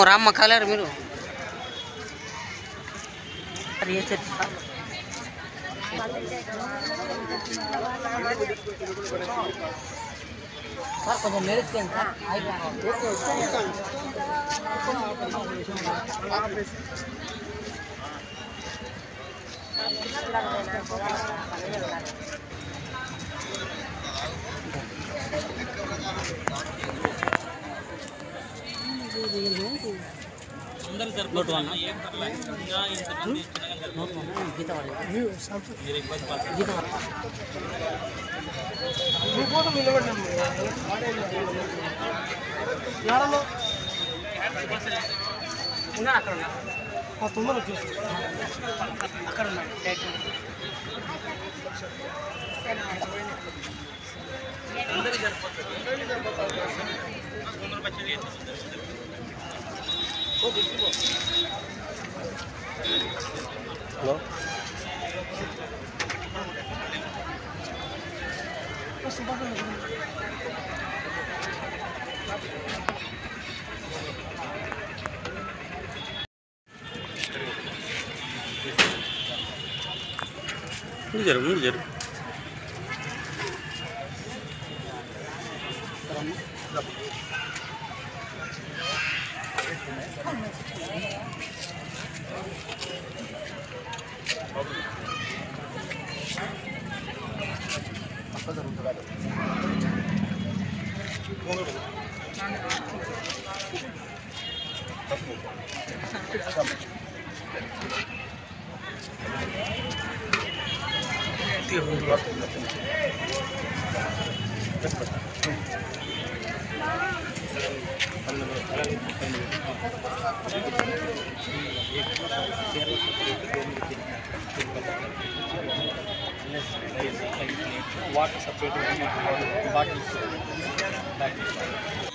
राम खाले మీరు సార్ కొంచెం నేర్చుకోండి అందరూ జరుపుకోవడం వల్ల ఏం పర్లేదు ఇంకా ఇంతమంది మీరు ఇబ్బంది పడతారు అక్కడ అందరూ జరుపుకోవచ్చు హలో ముందు జరు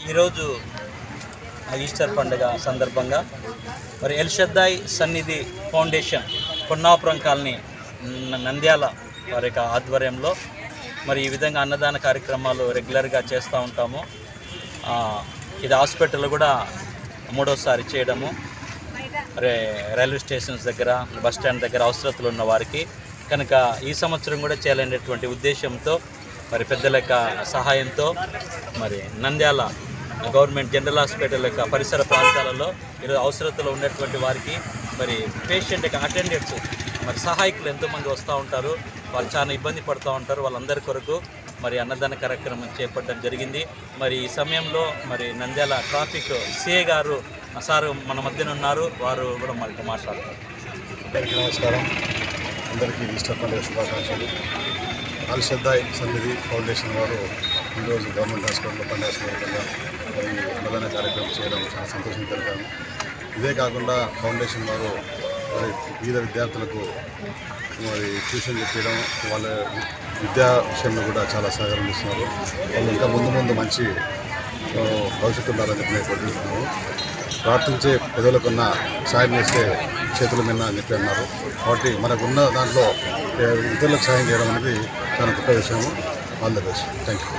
ఈరోజు ఈస్టర్ పండుగ సందర్భంగా మరి ఎల్ షద్దాయ్ సన్నిధి ఫౌండేషన్ పొన్నాపురం కాలనీ నంద్యాల వారి యొక్క ఆధ్వర్యంలో మరి ఈ విధంగా అన్నదాన కార్యక్రమాలు రెగ్యులర్గా చేస్తూ ఉంటాము. ఇది హాస్పిటల్ కూడా మూడోసారి చేయడము, మరి రైల్వే స్టేషన్స్ దగ్గర బస్ స్టాండ్ దగ్గర అవసరతలు ఉన్న వారికి కనుక ఈ సంవత్సరం కూడా చేయాలనేటువంటి ఉద్దేశంతో మరి పెద్దల యొక్క సహాయంతో మరి నంద్యాల గవర్నమెంట్ జనరల్ హాస్పిటల్ యొక్క పరిసర ప్రాంతాలలో ఈరోజు అవసరతలో ఉన్నటువంటి వారికి మరి పేషెంట్ యొక్క అటెండెంట్స్ మరి సహాయకులు ఎంతోమంది వస్తూ ఉంటారు, వాళ్ళు చాలా ఇబ్బంది పడుతూ ఉంటారు. వాళ్ళందరి కొరకు మరి అన్నదాన కార్యక్రమం చేపట్టడం జరిగింది. మరి ఈ సమయంలో మరి నంద్యాల ట్రాఫిక్ సిఏ గారు సార్ మన మధ్యన ఉన్నారు, వారు కూడా మనకి మాట్లాడతారు. అందరికీ నమస్కారం, అందరికీ ఈస్టర్ పండుగ శుభాకాంక్షలు. ఎల్ షద్దాయ్ సన్నిధి ఫౌండేషన్ వారు ఈరోజు గవర్నమెంట్ హాస్పిటల్లో పండుగ సందర్భంగా మరి అన్నదాన కార్యక్రమం చేయడం చాలా సంతోషం తెలిపాము. ఇదే కాకుండా ఫౌండేషన్ వారు మరి పేద విద్యార్థులకు మరి ట్యూషన్ చెప్పడం, వాళ్ళ విద్యా విషయంలో కూడా చాలా సహకారం ఇస్తున్నారు. వాళ్ళు ఇంకా ముందు మంచి భవిష్యత్తు ఉండాలని చెప్పి కోరుకుంటున్నాము. ప్రార్థించే పెదవులకున్న సాయం చేస్తే చేతుల మీద అని చెప్పి అన్నారు. కాబట్టి మనకున్న దాంట్లో ఇతరులకు సాయం చేయడం అనేది చాలా గొప్ప విషయము. All the best. Thank you.